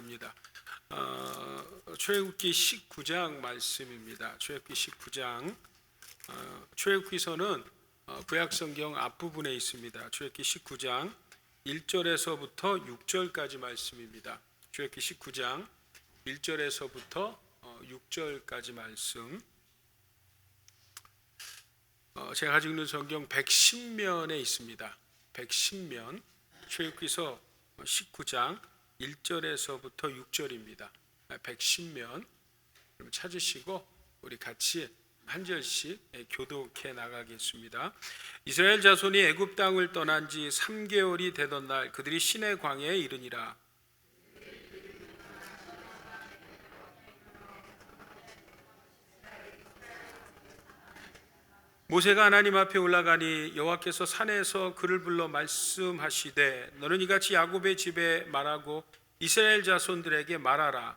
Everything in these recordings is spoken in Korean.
바랍니다. 출애굽기 19장 말씀입니다. 출애굽기 19장. 출애굽기서는 구약성경 앞부분에 있습니다. 출애굽기 19장 1절에서부터 6절까지 말씀입니다. 출애굽기 19장 1절에서부터 6절까지 말씀. 제가 가지고 있는 성경 110면에 있습니다. 110면. 출애굽기서 19장 1절에서부터 6절입니다. 110면 찾으시고 우리 같이 한 절씩 교독해 나가겠습니다. 이스라엘 자손이 애굽 땅을 떠난 지 3개월이 되던 날 그들이 시내 광야에 이르니라. 모세가 하나님 앞에 올라가니 여호와께서 산에서 그를 불러 말씀하시되 너는 이같이 야곱의 집에 말하고 이스라엘 자손들에게 말하라.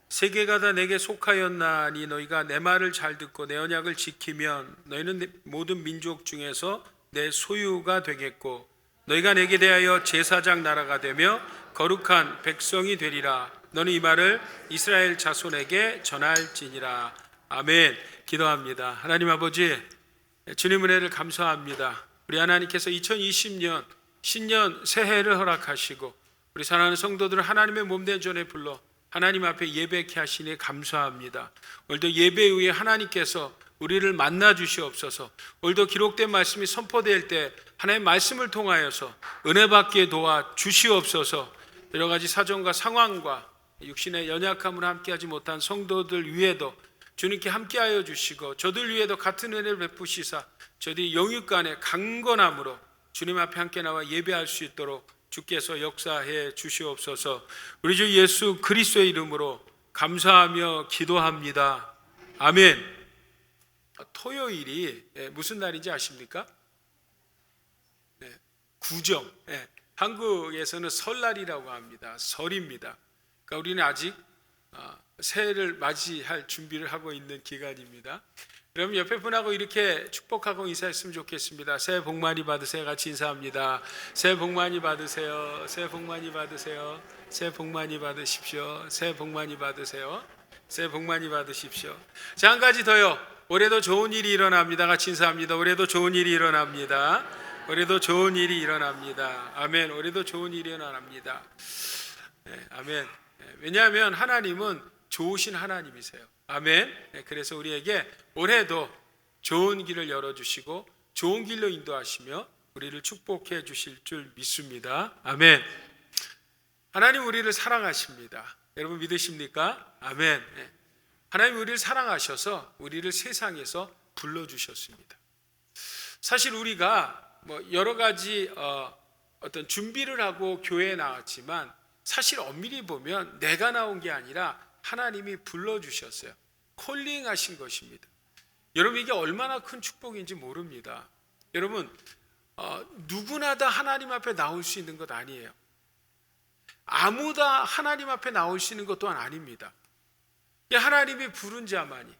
세계가 다 내게 속하였나니 너희가 내 말을 잘 듣고 내 언약을 지키면 너희는 모든 민족 중에서 내 소유가 되겠고 너희가 내게 대하여 제사장 나라가 되며 거룩한 백성이 되리라. 너는 이 말을 이스라엘 자손에게 전할지니라. 아멘. 기도합니다. 하나님 아버지, 주님 은혜를 감사합니다. 우리 하나님께서 2020년 신년 새해를 허락하시고 우리 사랑하는 성도들을 하나님의 몸된 전에 불러 하나님 앞에 예배케 하시니 감사합니다. 오늘도 예배 후에 하나님께서 우리를 만나 주시옵소서. 오늘도 기록된 말씀이 선포될 때 하나님의 말씀을 통하여서 은혜 받게 도와 주시옵소서. 여러 가지 사정과 상황과 육신의 연약함을 함께하지 못한 성도들 위에도 주님께 함께하여 주시고 저들 위에도 같은 은혜를 베푸시사 저들이 영육간의 강건함으로 주님 앞에 함께 나와 예배할 수 있도록 주께서 역사해 주시옵소서. 우리 주 예수 그리스도의 이름으로 감사하며 기도합니다. 아멘. 토요일이 무슨 날인지 아십니까? 구정. 한국에서는 설날이라고 합니다. 설입니다. 그러니까 우리는 아직 새해를 맞이할 준비를 하고 있는 기간입니다. 여러분 옆에 분하고 이렇게 축복하고 인사했으면 좋겠습니다. 새해 복 많이 받으세요. 같이 인사합니다. 새해 복 많이 받으세요. 새해 복 많이 받으세요. 새해 복 많이 받으십시오. 새해 복 많이 받으세요. 새해 복 많이 받으십시오. 자, 한 가지 더요. 올해도 좋은 일이 일어납니다. 같이 인사합니다. 올해도 좋은 일이 일어납니다. 올해도 좋은 일이 일어납니다. 아멘. 올해도 좋은 일이 일어납니다. 아멘. 왜냐하면 하나님은 좋으신 하나님이세요. 아멘. 그래서 우리에게 올해도 좋은 길을 열어주시고 좋은 길로 인도하시며 우리를 축복해 주실 줄 믿습니다. 아멘. 하나님 우리를 사랑하십니다. 여러분 믿으십니까? 아멘. 하나님 우리를 사랑하셔서 우리를 세상에서 불러주셨습니다. 사실 우리가 여러 가지 어떤 준비를 하고 교회에 나왔지만 사실 엄밀히 보면 내가 나온 게 아니라 하나님이 불러주셨어요. 콜링하신 것입니다. 여러분 이게 얼마나 큰 축복인지 모릅니다. 여러분 누구나 다 하나님 앞에 나올 수 있는 것 아니에요. 아무나 하나님 앞에 나올 수 있는 것 또한 아닙니다. 하나님이 부른 자만이,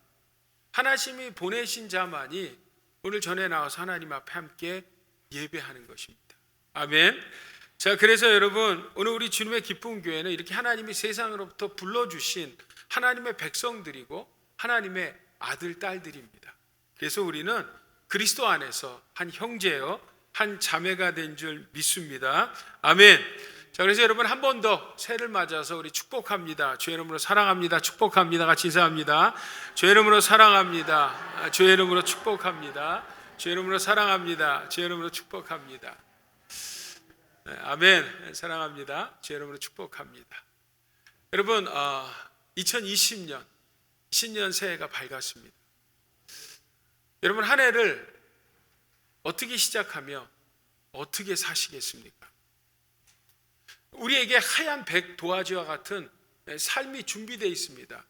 하나님이 보내신 자만이 오늘 전에 나와서 하나님 앞에 함께 예배하는 것입니다. 아멘. 자, 그래서 여러분 오늘 우리 주님의 기쁜 교회는 이렇게 하나님이 세상으로부터 불러주신 하나님의 백성들이고 하나님의 아들, 딸들입니다. 그래서 우리는 그리스도 안에서 한 형제요 한 자매가 된 줄 믿습니다. 아멘. 자, 그래서 여러분 한 번 더 새해를 맞아서 우리 축복합니다. 주의 이름으로 사랑합니다. 축복합니다. 같이 인사합니다. 주의 이름으로 사랑합니다. 주의 이름으로 축복합니다. 주의 이름으로 사랑합니다. 주의 이름으로 축복합니다. 아멘. 사랑합니다. 주의 이름으로 축복합니다. 여러분 2020년 신년 새해가 밝았습니다. 여러분 한 해를 어떻게 시작하며 어떻게 사시겠습니까? 우리에게 하얀 백 도화지와 같은 삶이 준비되어 있습니다.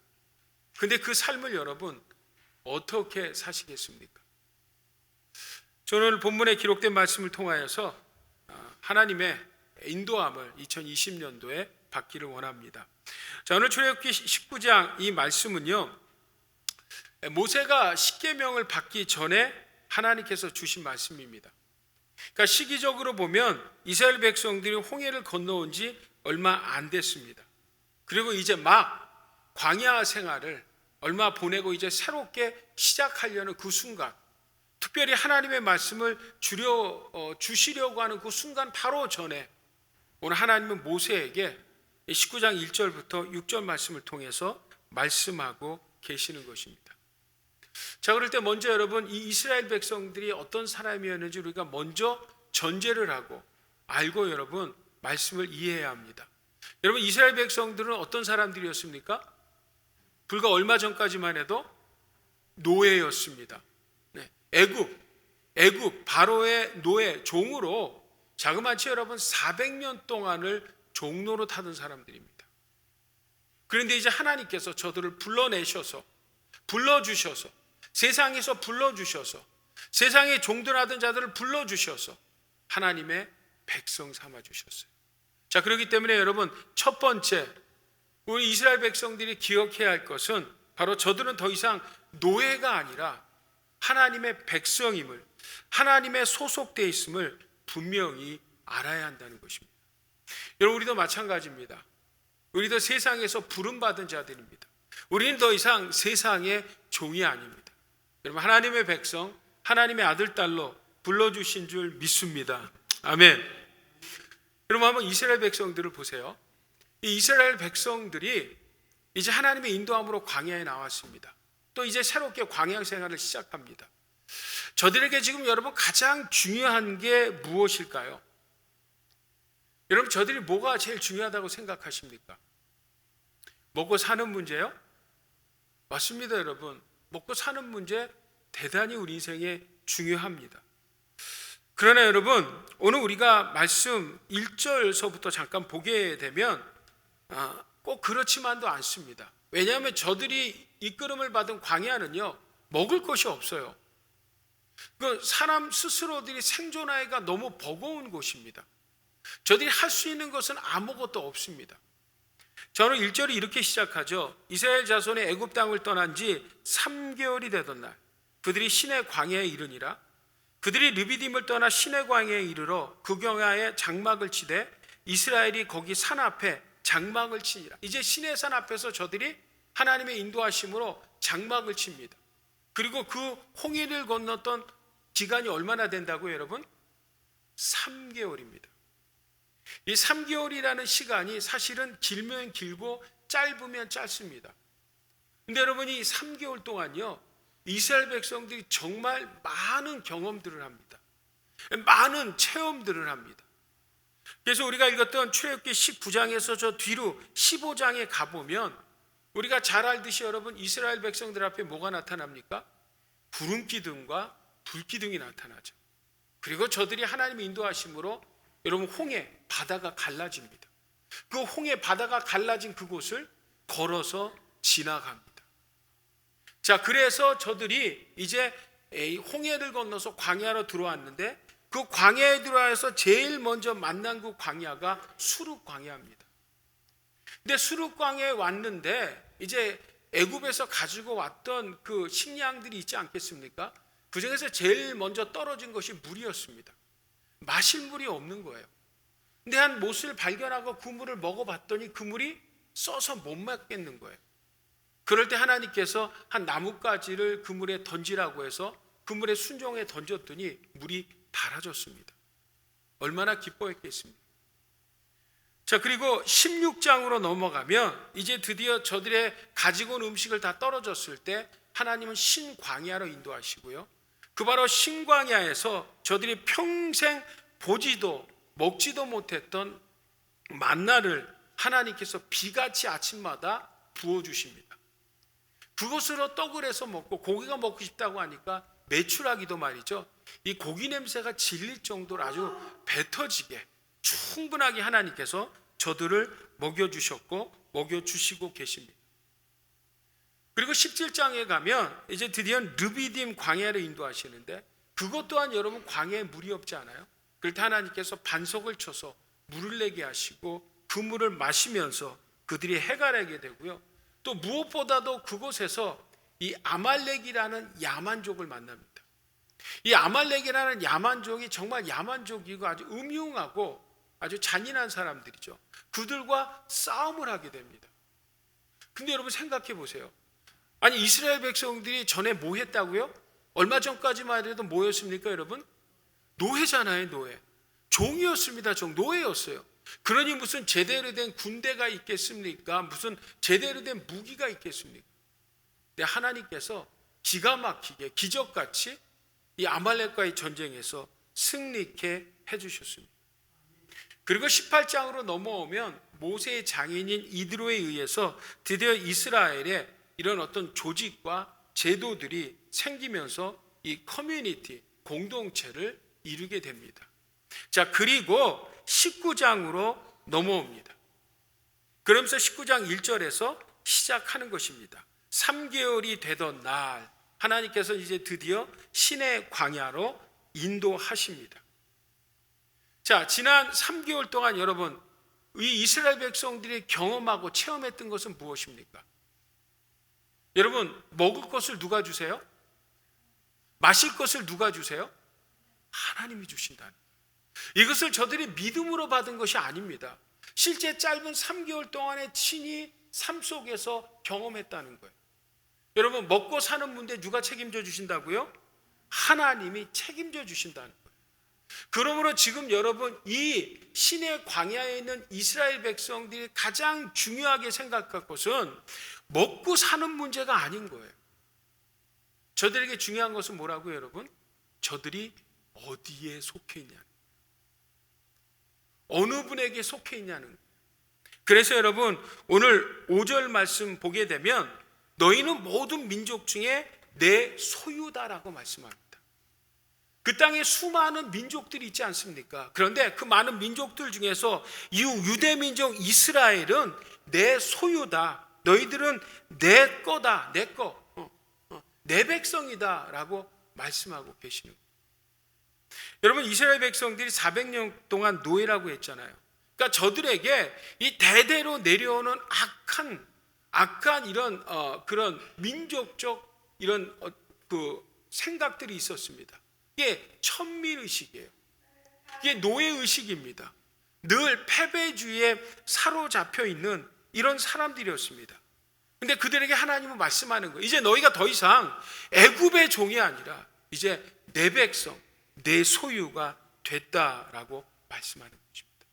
그런데 그 삶을 여러분 어떻게 사시겠습니까? 저는 오늘 본문에 기록된 말씀을 통하여서 하나님의 인도함을 2020년도에 받기를 원합니다. 자, 오늘 출애굽기 19장 이 말씀은요 모세가 십계명을 받기 전에 하나님께서 주신 말씀입니다. 그러니까 시기적으로 보면 이스라엘 백성들이 홍해를 건너온 지 얼마 안 됐습니다. 그리고 이제 막 광야 생활을 얼마 보내고 이제 새롭게 시작하려는 그 순간, 특별히 하나님의 말씀을 주시려고 하는 그 순간 바로 전에 오늘 하나님은 모세에게 19장 1절부터 6절 말씀을 통해서 말씀하고 계시는 것입니다. 자, 그럴 때 먼저 여러분, 이 이스라엘 백성들이 어떤 사람이었는지 우리가 먼저 전제를 하고 알고 여러분 말씀을 이해해야 합니다. 여러분, 이스라엘 백성들은 어떤 사람들이었습니까? 불과 얼마 전까지만 해도 노예였습니다. 네, 애굽 바로의 노예 종으로 자그마치 여러분 400년 동안을 종로로 타던 사람들입니다. 그런데 이제 하나님께서 저들을 불러주셔서 세상에서 불러주셔서 세상에 종들하던 자들을 불러주셔서 하나님의 백성 삼아주셨어요. 자, 그렇기 때문에 여러분, 첫 번째 우리 이스라엘 백성들이 기억해야 할 것은 바로 저들은 더 이상 노예가 아니라 하나님의 백성임을, 하나님의 소속되어 있음을 분명히 알아야 한다는 것입니다. 여러분, 우리도 마찬가지입니다. 우리도 세상에서 부름받은 자들입니다. 우리는 더 이상 세상의 종이 아닙니다. 여러분, 하나님의 백성, 하나님의 아들, 딸로 불러주신 줄 믿습니다. 아멘. 여러분, 한번 이스라엘 백성들을 보세요. 이 이스라엘 백성들이 이제 하나님의 인도함으로 광야에 나왔습니다. 또 이제 새롭게 광야 생활을 시작합니다. 저들에게 지금 여러분 가장 중요한 게 무엇일까요? 여러분, 저들이 뭐가 제일 중요하다고 생각하십니까? 먹고 사는 문제요? 맞습니다, 여러분. 먹고 사는 문제 대단히 우리 인생에 중요합니다. 그러나 여러분, 오늘 우리가 말씀 1절서부터 잠깐 보게 되면 꼭 그렇지만도 않습니다. 왜냐하면 저들이 이끌음을 받은 광야는요, 먹을 것이 없어요. 그 사람 스스로들이 생존하기가 너무 버거운 곳입니다. 저들이 할 수 있는 것은 아무것도 없습니다. 저는 1절이 이렇게 시작하죠. 이스라엘 자손이 애굽 땅을 떠난 지 3개월이 되던 날 그들이 시내 광야에 이르니라. 그들이 르비딤을 떠나 시내 광야에 이르러 그 경야에 장막을 치되 이스라엘이 거기 산 앞에 장막을 치니라. 이제 시내 산 앞에서 저들이 하나님의 인도하심으로 장막을 칩니다. 그리고 그 홍해를 건넜던 기간이 얼마나 된다고요, 여러분? 3개월입니다. 이 3개월이라는 시간이 사실은 길면 길고 짧으면 짧습니다. 근데 여러분, 이 3개월 동안요, 이스라엘 백성들이 정말 많은 경험들을 합니다. 많은 체험들을 합니다. 그래서 우리가 읽었던 출애굽기 19장에서 저 뒤로 15장에 가보면 우리가 잘 알듯이 여러분, 이스라엘 백성들 앞에 뭐가 나타납니까? 구름기둥과 불기둥이 나타나죠. 그리고 저들이 하나님의 인도하심으로 여러분 홍해 바다가 갈라집니다. 그 홍해 바다가 갈라진 그곳을 걸어서 지나갑니다. 자, 그래서 저들이 이제 홍해를 건너서 광야로 들어왔는데 그 광야에 들어와서 제일 먼저 만난 그 광야가 수르 광야입니다. 근데 수르 광야에 왔는데 이제 애굽에서 가지고 왔던 그 식량들이 있지 않겠습니까? 그 중에서 제일 먼저 떨어진 것이 물이었습니다. 마실 물이 없는 거예요. 근데 한 못을 발견하고 그 물을 먹어봤더니 그 물이 써서 못 먹겠는 거예요. 그럴 때 하나님께서 한 나뭇가지를 그 물에 던지라고 해서 그 물에 순종해 던졌더니 물이 달아졌습니다. 얼마나 기뻐했겠습니까? 자, 그리고 16장으로 넘어가면 이제 드디어 저들의 가지고 온 음식을 다 떨어졌을 때 하나님은 신광야로 인도하시고요. 그 바로 신광야에서 저들이 평생 보지도 먹지도 못했던 만나를 하나님께서 비같이 아침마다 부어주십니다. 그것으로 떡을 해서 먹고 고기가 먹고 싶다고 하니까 메추라기도 말이죠. 이 고기 냄새가 질릴 정도로 아주 배 터지게 충분하게 하나님께서 저들을 먹여주셨고 먹여주시고 계십니다. 그리고 17장에 가면 이제 드디어 르비딤 광야를 인도하시는데 그것 또한 여러분 광야에 물이 없지 않아요? 그럴 때 하나님께서 반석을 쳐서 물을 내게 하시고 그 물을 마시면서 그들이 해갈하게 되고요. 또 무엇보다도 그곳에서 이 아말렉이라는 야만족을 만납니다. 이 아말렉이라는 야만족이 정말 야만족이고 아주 음흉하고 아주 잔인한 사람들이죠. 그들과 싸움을 하게 됩니다. 근데 여러분 생각해 보세요. 아니 이스라엘 백성들이 전에 뭐 했다고요? 얼마 전까지만 해도 뭐였습니까 여러분? 노예잖아요. 노예. 종이었습니다. 노예였어요. 그러니 무슨 제대로 된 군대가 있겠습니까? 무슨 제대로 된 무기가 있겠습니까? 근데 하나님께서 기가 막히게 기적같이 이 아말렉과의 전쟁에서 승리케 해주셨습니다. 그리고 18장으로 넘어오면 모세의 장인인 이드로에 의해서 드디어 이스라엘에 이런 어떤 조직과 제도들이 생기면서 이 커뮤니티, 공동체를 이루게 됩니다. 자, 그리고 19장으로 넘어옵니다. 그러면서 19장 1절에서 시작하는 것입니다. 3개월이 되던 날 하나님께서 이제 드디어 신의 광야로 인도하십니다. 자, 지난 3개월 동안 여러분 이 이스라엘 백성들이 경험하고 체험했던 것은 무엇입니까? 여러분 먹을 것을 누가 주세요? 마실 것을 누가 주세요? 하나님이 주신다는 거예요. 이것을 저들이 믿음으로 받은 것이 아닙니다. 실제 짧은 3개월 동안의 친히 삶 속에서 경험했다는 거예요. 여러분 먹고 사는 문제 누가 책임져 주신다고요? 하나님이 책임져 주신다는 거예요. 그러므로 지금 여러분 이 신의 광야에 있는 이스라엘 백성들이 가장 중요하게 생각할 것은 먹고 사는 문제가 아닌 거예요. 저들에게 중요한 것은 뭐라고요 여러분? 저들이 어디에 속해 있냐는, 어느 분에게 속해 있냐는 거예요. 그래서 여러분 오늘 5절 말씀 보게 되면 너희는 모든 민족 중에 내 소유다라고 말씀합니다. 그 땅에 수많은 민족들이 있지 않습니까? 그런데 그 많은 민족들 중에서 이 유대 민족 이스라엘은 내 소유다. 너희들은 내 거다. 내 거. 내 백성이다 라고 말씀하고 계시는 거예요. 여러분 이스라엘 백성들이 400년 동안 노예라고 했잖아요. 그러니까 저들에게 이 대대로 내려오는 악한 이런 그런 민족적 이런 그 생각들이 있었습니다. 이게 천민의식이에요. 이게 노예의식입니다. 늘 패배주의에 사로잡혀 있는 이런 사람들이었습니다. 근데 그들에게 하나님은 말씀하는 거예요. 이제 너희가 더 이상 애굽의 종이 아니라 이제 내 백성, 내 소유가 됐다라고 말씀하는 것입니다.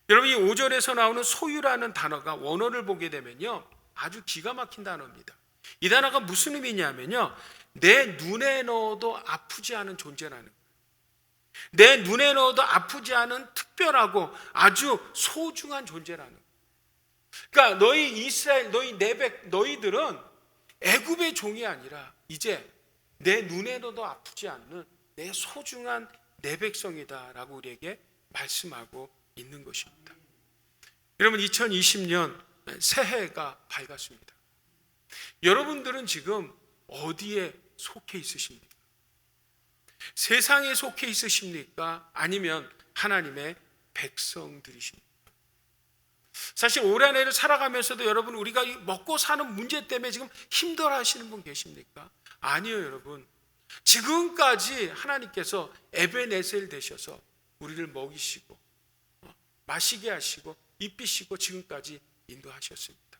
여러분 이 5절에서 나오는 소유라는 단어가 원어를 보게 되면요 아주 기가 막힌 단어입니다. 이 단어가 무슨 의미냐면요 내 눈에 넣어도 아프지 않은 존재라는 거예요. 내 눈에 넣어도 아프지 않은 특별하고 아주 소중한 존재라는 거예요. 그러니까 너희 이스라엘, 너희들은 애굽의 종이 아니라 이제 내 눈에 넣어도 아프지 않는 내 소중한 내 백성이다라고 우리에게 말씀하고 있는 것입니다. 여러분 2020년 새해가 밝았습니다. 여러분들은 지금 어디에 속해 있으십니까? 세상에 속해 있으십니까? 아니면 하나님의 백성들이십니까? 사실 올 한 해를 살아가면서도 여러분 우리가 먹고 사는 문제 때문에 지금 힘들어 하시는 분 계십니까? 아니요 여러분. 지금까지 하나님께서 에베네셀 되셔서 우리를 먹이시고 마시게 하시고 입히시고 지금까지 인도하셨습니다.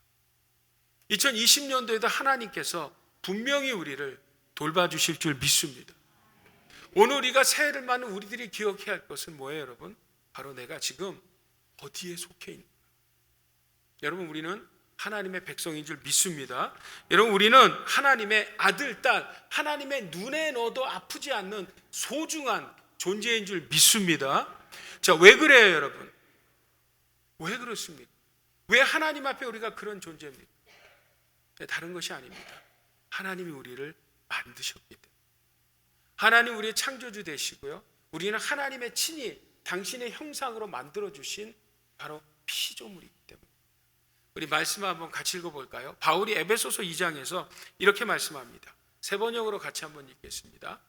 2020년도에도 하나님께서 분명히 우리를 돌봐주실 줄 믿습니다. 오늘 우리가 새해를 맞는 우리들이 기억해야 할 것은 뭐예요 여러분? 바로 내가 지금 어디에 속해 있는가. 여러분 우리는 하나님의 백성인 줄 믿습니다. 여러분 우리는 하나님의 아들, 딸, 하나님의 눈에 넣어도 아프지 않는 소중한 존재인 줄 믿습니다. 자, 왜 그래요 여러분? 왜 그렇습니까? 왜 하나님 앞에 우리가 그런 존재입니까? 다른 것이 아닙니다. 하나님이 우리를 만드셨기 때문에. 하나님 우리의 창조주 되시고요. 우리는 하나님의 친히 당신의 형상으로 만들어주신 바로 피조물이기 때문에. 우리 말씀 한번 같이 읽어볼까요? 바울이 에베소서 2장에서 이렇게 말씀합니다. 세 번역으로 같이 한번 읽겠습니다.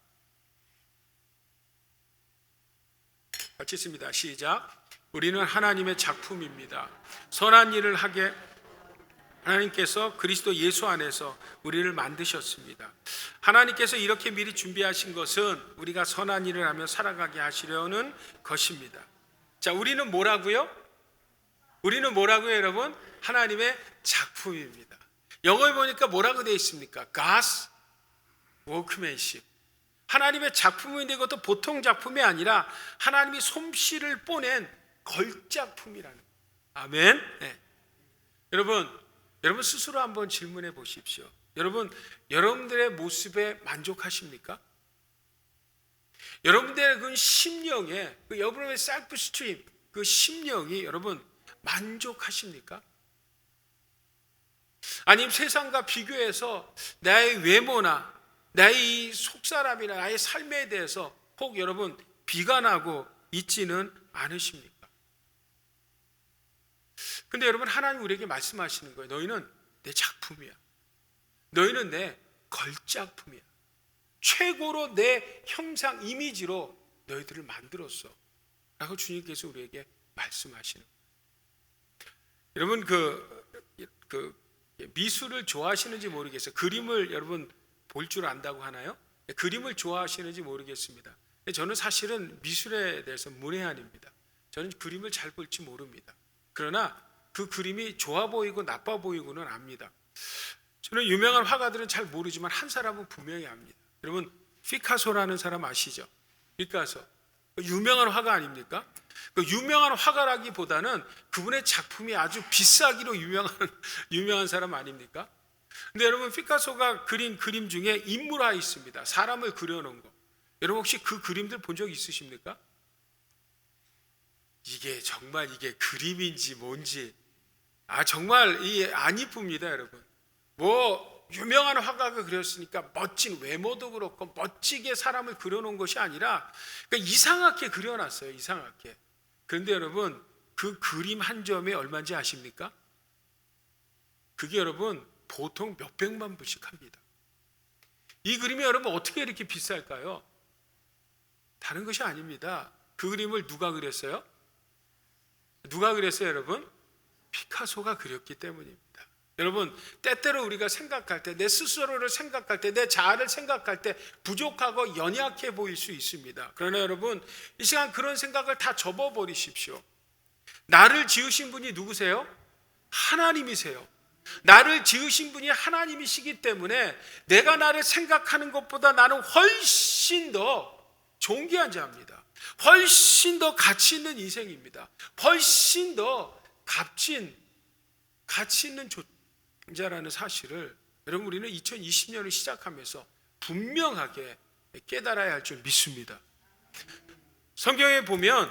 같이 읽습니다. 시작. 우리는 하나님의 작품입니다. 선한 일을 하게 하나님께서 그리스도 예수 안에서 우리를 만드셨습니다. 하나님께서 이렇게 미리 준비하신 것은 우리가 선한 일을 하며 살아가게 하시려는 것입니다. 자, 우리는 뭐라고요? 우리는 뭐라고요, 여러분? 하나님의 작품입니다. 영어에 보니까 뭐라고 되어 있습니까? God's workmanship. 하나님의 작품인데 이것도 보통 작품이 아니라 하나님이 솜씨를 뽀낸 걸작품이라는 거예요. 아멘. 네. 여러분 스스로 한번 질문해 보십시오. 여러분들의 모습에 만족하십니까? 여러분들의 그 심령에, 여러분의 셀프 스트림, 그 심령이 여러분 만족하십니까? 아니면 세상과 비교해서 나의 외모나 나의 이 속사람이나 나의 삶에 대해서 혹 여러분 비관하고 있지는 않으십니까? 근데 여러분, 하나님 우리에게 말씀하시는 거예요. 너희는 내 작품이야. 너희는 내 걸작품이야. 최고로 내 형상 이미지로 너희들을 만들었어 라고 주님께서 우리에게 말씀하시는 거예요. 여러분 그 미술을 좋아하시는지 모르겠어요. 그림을 여러분 볼 줄 안다고 하나요? 그림을 좋아하시는지 모르겠습니다. 저는 사실은 미술에 대해서 문외한입니다. 저는 그림을 잘 볼지 모릅니다. 그러나 그 그림이 좋아 보이고 나빠 보이고는 압니다. 저는 유명한 화가들은 잘 모르지만 한 사람은 분명히 압니다. 여러분, 피카소라는 사람 아시죠? 피카소. 유명한 화가 아닙니까? 그 유명한 화가라기보다는 그분의 작품이 아주 비싸기로 유명한 사람 아닙니까? 근데 여러분, 피카소가 그린 그림 중에 인물화 있습니다. 사람을 그려놓은 거. 여러분 혹시 그 그림들 본 적 있으십니까? 이게 정말 이게 그림인지 뭔지 정말 안 이쁩니다, 여러분. 뭐 유명한 화가가 그렸으니까 멋진 외모도 그렇고 멋지게 사람을 그려놓은 것이 아니라 그러니까 이상하게 그려놨어요. 이상하게. 그런데 여러분, 그 그림 한 점이 얼마인지 아십니까? 그게 여러분 보통 몇백만 불씩 합니다. 이 그림이 여러분 어떻게 이렇게 비쌀까요? 다른 것이 아닙니다. 그 그림을 누가 그렸어요? 누가 그렸어요, 여러분? 피카소가 그렸기 때문입니다. 여러분, 때때로 우리가 생각할 때, 내 스스로를 생각할 때, 내 자아를 생각할 때 부족하고 연약해 보일 수 있습니다. 그러나 여러분, 이 시간 그런 생각을 다 접어버리십시오. 나를 지으신 분이 누구세요? 하나님이세요. 나를 지으신 분이 하나님이시기 때문에 내가 나를 생각하는 것보다 나는 훨씬 더 존귀한 자입니다. 훨씬 더 가치 있는 인생입니다. 훨씬 더 가치 있는 존재라는 사실을 여러분 우리는 2020년을 시작하면서 분명하게 깨달아야 할 줄 믿습니다. 성경에 보면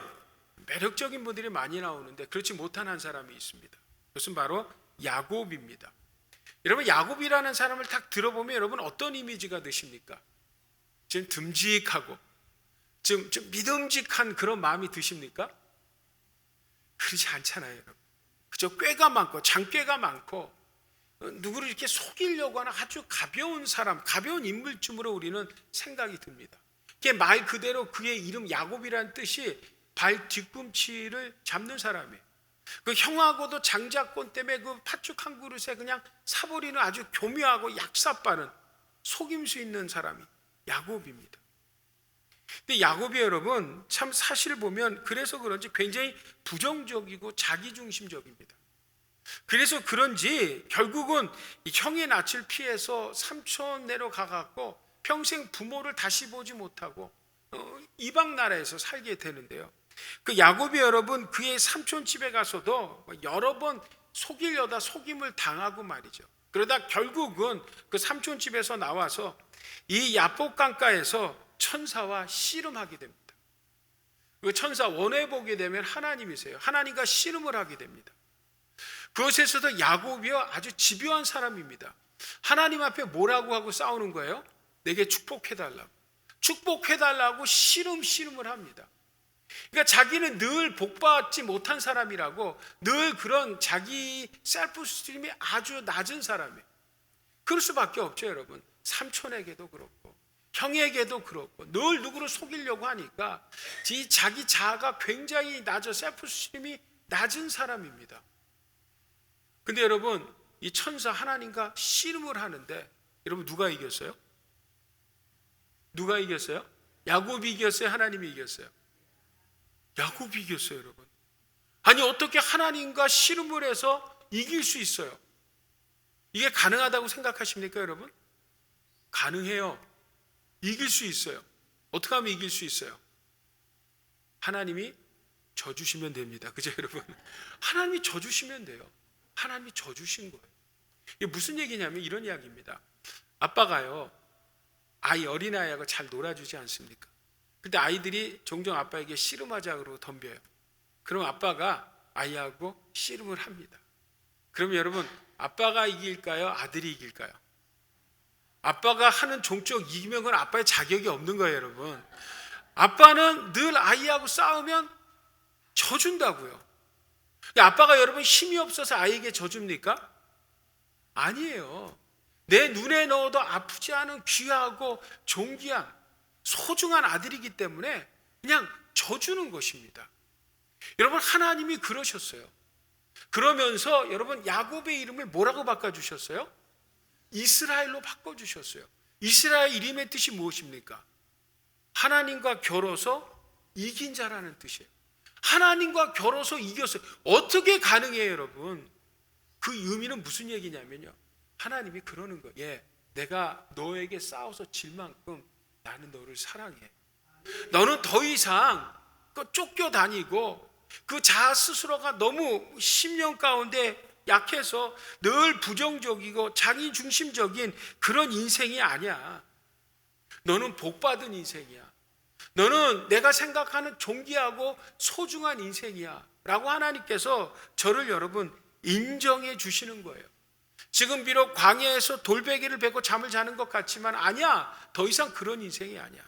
매력적인 분들이 많이 나오는데 그렇지 못한 한 사람이 있습니다. 그것은 바로 야곱입니다. 여러분, 야곱이라는 사람을 딱 들어보면 여러분 어떤 이미지가 드십니까? 좀 듬직하고 좀 믿음직한 그런 마음이 드십니까? 그렇지 않잖아요, 여러분. 그저 꾀가 많고 장꾀가 많고 누구를 이렇게 속이려고 하는 아주 가벼운 사람, 가벼운 인물쯤으로 우리는 생각이 듭니다. 그게 말 그대로 그의 이름 야곱이라는 뜻이 발 뒤꿈치를 잡는 사람이에요. 그 형하고도 장자권 때문에 그 팥죽 한 그릇에 그냥 사버리는 아주 교묘하고 약사빠른 속임수 있는 사람이 야곱입니다. 근데 야곱이 여러분 참 사실 보면 그래서 그런지 굉장히 부정적이고 자기중심적입니다. 그래서 그런지 결국은 형의 낯을 피해서 삼촌네로 가갖고 평생 부모를 다시 보지 못하고 이방 나라에서 살게 되는데요. 그 야곱이 여러분 그의 삼촌 집에 가서도 여러 번 속이려다 속임을 당하고 말이죠. 그러다 결국은 그 삼촌 집에서 나와서 이 야복 강가에서 천사와 씨름하게 됩니다. 그 천사 원해 보게 되면 하나님이세요. 하나님과 씨름을 하게 됩니다. 그것에서도 야곱이요 아주 집요한 사람입니다. 하나님 앞에 뭐라고 하고 싸우는 거예요? 내게 축복해달라고. 축복해달라고 씨름을 합니다. 그러니까 자기는 늘 복받지 못한 사람이라고, 늘 그런 자기 셀프 스팀이 아주 낮은 사람이에요. 그럴 수밖에 없죠, 여러분. 삼촌에게도 그렇고 형에게도 그렇고 늘 누구를 속이려고 하니까 이 자기 자아가 굉장히 낮아, 셀프 스팀이 낮은 사람입니다. 근데 여러분 이 천사 하나님과 씨름을 하는데 여러분 누가 이겼어요? 누가 이겼어요? 야곱이 이겼어요? 하나님이 이겼어요? 야곱이 이겼어요, 여러분. 아니 어떻게 하나님과 씨름을 해서 이길 수 있어요? 이게 가능하다고 생각하십니까, 여러분? 가능해요. 이길 수 있어요. 어떻게 하면 이길 수 있어요? 하나님이 져주시면 됩니다. 그죠, 여러분? 하나님이 져주시면 돼요. 하나님이 져주신 거예요. 이게 무슨 얘기냐면 이런 이야기입니다. 아빠가요, 어린아이하고 잘 놀아주지 않습니까? 근데 아이들이 종종 아빠에게 씨름하자고 덤벼요. 그럼 아빠가 아이하고 씨름을 합니다. 그럼 여러분, 아빠가 이길까요? 아들이 이길까요? 아빠가 하는 종족 이기면 그건 아빠의 자격이 없는 거예요, 여러분. 아빠는 늘 아이하고 싸우면 져준다고요. 아빠가 여러분 힘이 없어서 아이에게 져줍니까? 아니에요. 내 눈에 넣어도 아프지 않은 귀하고 존귀한 소중한 아들이기 때문에 그냥 져주는 것입니다. 여러분, 하나님이 그러셨어요. 그러면서 여러분, 야곱의 이름을 뭐라고 바꿔주셨어요? 이스라엘로 바꿔주셨어요. 이스라엘 이름의 뜻이 무엇입니까? 하나님과 겨뤄서 이긴 자라는 뜻이에요. 하나님과 겨뤄서 이겼어요. 어떻게 가능해요, 여러분? 그 의미는 무슨 얘기냐면요, 하나님이 그러는 거예요. 예, 내가 너에게 싸워서 질 만큼 나는 너를 사랑해. 너는 더 이상 쫓겨다니고 그 자아 스스로가 너무 심령 가운데 약해서 늘 부정적이고 자기 중심적인 그런 인생이 아니야. 너는 복받은 인생이야. 너는 내가 생각하는 존귀하고 소중한 인생이야 라고 하나님께서 저를 여러분 인정해 주시는 거예요. 지금 비록 광야에서 돌베개를 베고 잠을 자는 것 같지만 아니야, 더 이상 그런 인생이 아니야.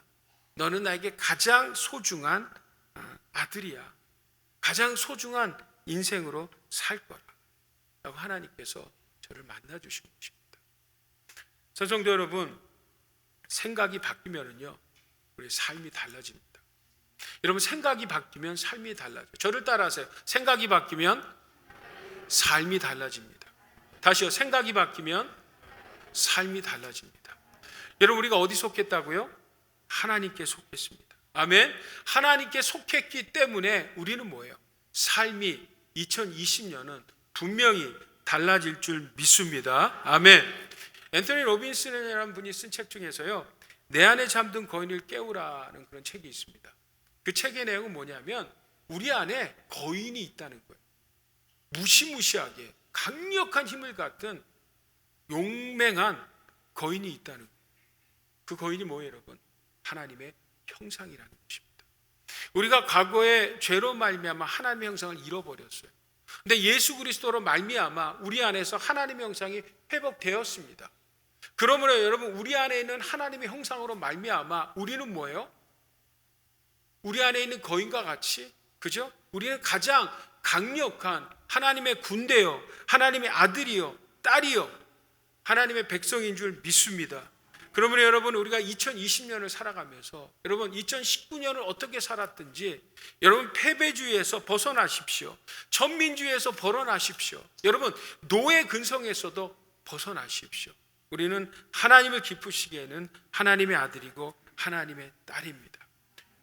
너는 나에게 가장 소중한 아들이야. 가장 소중한 인생으로 살 거라 라고 하나님께서 저를 만나 주신 것입니다. 성도 여러분, 생각이 바뀌면은요, 우리 삶이 달라집니다. 여러분, 생각이 바뀌면 삶이 달라져요. 저를 따라하세요. 생각이 바뀌면 삶이 달라집니다. 다시요. 생각이 바뀌면 삶이 달라집니다. 여러분, 우리가 어디 속했다고요? 하나님께 속했습니다. 아멘. 하나님께 속했기 때문에 우리는 뭐예요? 삶이 2020년은 분명히 달라질 줄 믿습니다. 아멘. 앤서니 로빈슨이라는 분이 쓴 책 중에서요, 내 안에 잠든 거인을 깨우라는 그런 책이 있습니다. 그 책의 내용은 뭐냐면 우리 안에 거인이 있다는 거예요. 무시무시하게 강력한 힘을 갖춘 용맹한 거인이 있다는 거예요. 그 거인이 뭐예요, 여러분? 하나님의 형상이라는 것입니다. 우리가 과거에 죄로 말미암아 하나님의 형상을 잃어버렸어요. 근데 예수 그리스도로 말미암아 우리 안에서 하나님의 형상이 회복되었습니다. 그러므로 여러분, 우리 안에 있는 하나님의 형상으로 말미암아 우리는 뭐예요? 우리 안에 있는 거인과 같이, 그죠? 우리는 가장 강력한 하나님의 군대요, 하나님의 아들이요, 딸이요, 하나님의 백성인 줄 믿습니다. 그러므로 여러분, 우리가 2020년을 살아가면서 여러분 2019년을 어떻게 살았든지 여러분 패배주의에서 벗어나십시오. 전민주의에서 벗어나십시오. 여러분 노예 근성에서도 벗어나십시오. 우리는 하나님을 기쁘시기에는 하나님의 아들이고 하나님의 딸입니다.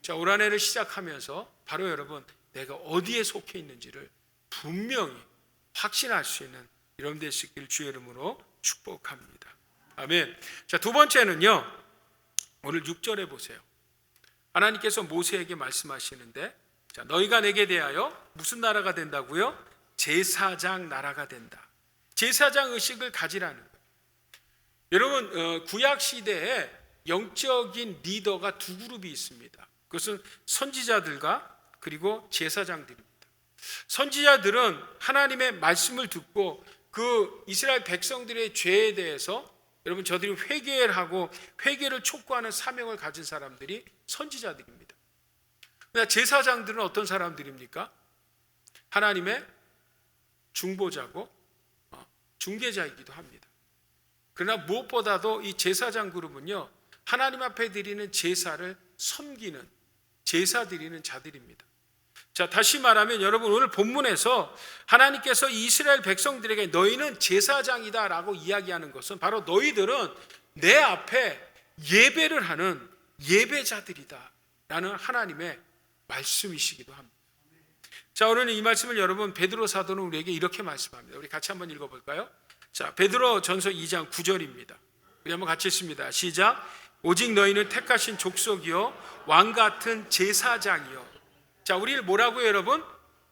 자, 올 한 해를 시작하면서 바로 여러분 내가 어디에 속해 있는지를 분명히 확신할 수 있는 여러분 되시길 주의 이름으로 축복합니다. 아멘. 자, 두 번째는요, 오늘 6절에 보세요. 하나님께서 모세에게 말씀하시는데, 자, 너희가 내게 대하여 무슨 나라가 된다고요? 제사장 나라가 된다. 제사장 의식을 가지라는 거예요. 여러분, 구약 시대에 영적인 리더가 두 그룹이 있습니다. 그것은 선지자들과 그리고 제사장들입니다. 선지자들은 하나님의 말씀을 듣고 그 이스라엘 백성들의 죄에 대해서 여러분 저들이 회개를 하고 회개를 촉구하는 사명을 가진 사람들이 선지자들입니다. 그러나 제사장들은 어떤 사람들입니까? 하나님의 중보자고 중개자이기도 합니다. 그러나 무엇보다도 이 제사장 그룹은요, 하나님 앞에 드리는 제사를 섬기는 제사 드리는 자들입니다. 자, 다시 말하면 여러분, 오늘 본문에서 하나님께서 이스라엘 백성들에게 너희는 제사장이다 라고 이야기하는 것은 바로 너희들은 내 앞에 예배를 하는 예배자들이다 라는 하나님의 말씀이시기도 합니다. 자, 오늘 이 말씀을 여러분, 베드로 사도는 우리에게 이렇게 말씀합니다. 우리 같이 한번 읽어볼까요? 자, 베드로 전서 2장 9절입니다. 우리 한번 같이 읽습니다. 시작. 오직 너희는 택하신 족속이요 왕같은 제사장이요. 자, 우리를 뭐라고요, 여러분?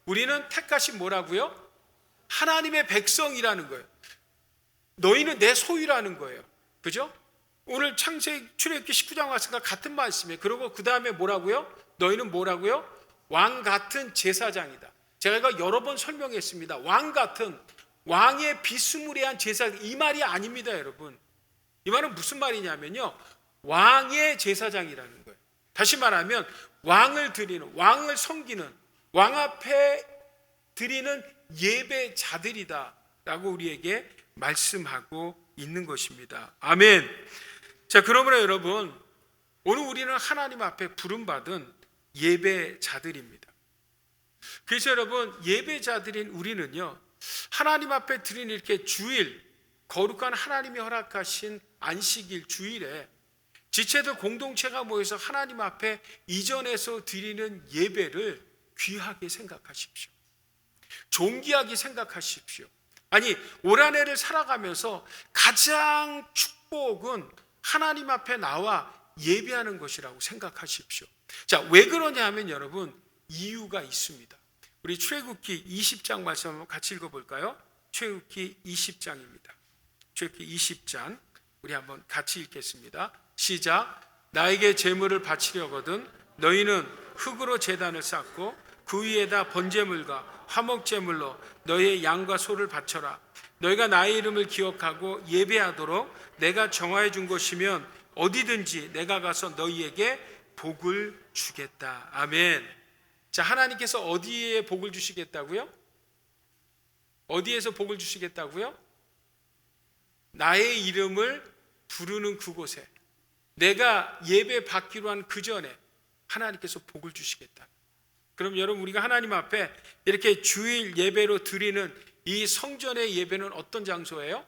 우리는 택하신 뭐라고요? 하나님의 백성이라는 거예요. 너희는 내 소유라는 거예요. 그죠? 오늘 창세기 출애굽기 19장 말씀과 같은 말씀이에요. 그리고 그 다음에 뭐라고요? 너희는 뭐라고요? 왕 같은 제사장이다. 제가 여러 번 설명했습니다. 왕 같은, 왕의 비스무리한 제사장, 이 말이 아닙니다, 여러분. 이 말은 무슨 말이냐면요, 왕의 제사장이라는 거예요. 다시 말하면 왕을 드리는, 왕을 섬기는, 왕 앞에 드리는 예배자들이다 라고 우리에게 말씀하고 있는 것입니다. 아멘. 자, 그러므로 여러분, 오늘 우리는 하나님 앞에 부름받은 예배자들입니다. 그래서 여러분, 예배자들인 우리는요, 하나님 앞에 드리는 이렇게 주일, 거룩한 하나님이 허락하신 안식일 주일에 지체들 공동체가 모여서 하나님 앞에 이전에서 드리는 예배를 귀하게 생각하십시오. 존귀하게 생각하십시오. 아니, 올 한 해를 살아가면서 가장 축복은 하나님 앞에 나와 예배하는 것이라고 생각하십시오. 자, 왜 그러냐 하면 여러분, 이유가 있습니다. 우리 출애굽기 20장 말씀 한번 같이 읽어볼까요? 출애굽기 20장입니다. 출애굽기 20장 우리 한번 같이 읽겠습니다. 시작. 나에게 제물을 바치려거든 너희는 흙으로 제단을 쌓고 그 위에다 번제물과 화목제물로 너희의 양과 소를 바쳐라. 너희가 나의 이름을 기억하고 예배하도록 내가 정하여 준 것이면 어디든지 내가 가서 너희에게 복을 주겠다. 아멘. 자, 하나님께서 어디에 복을 주시겠다고요? 어디에서 복을 주시겠다고요? 나의 이름을 부르는 그곳에, 내가 예배 받기로 한 그 전에 하나님께서 복을 주시겠다. 그럼 여러분, 우리가 하나님 앞에 이렇게 주일 예배로 드리는 이 성전의 예배는 어떤 장소예요?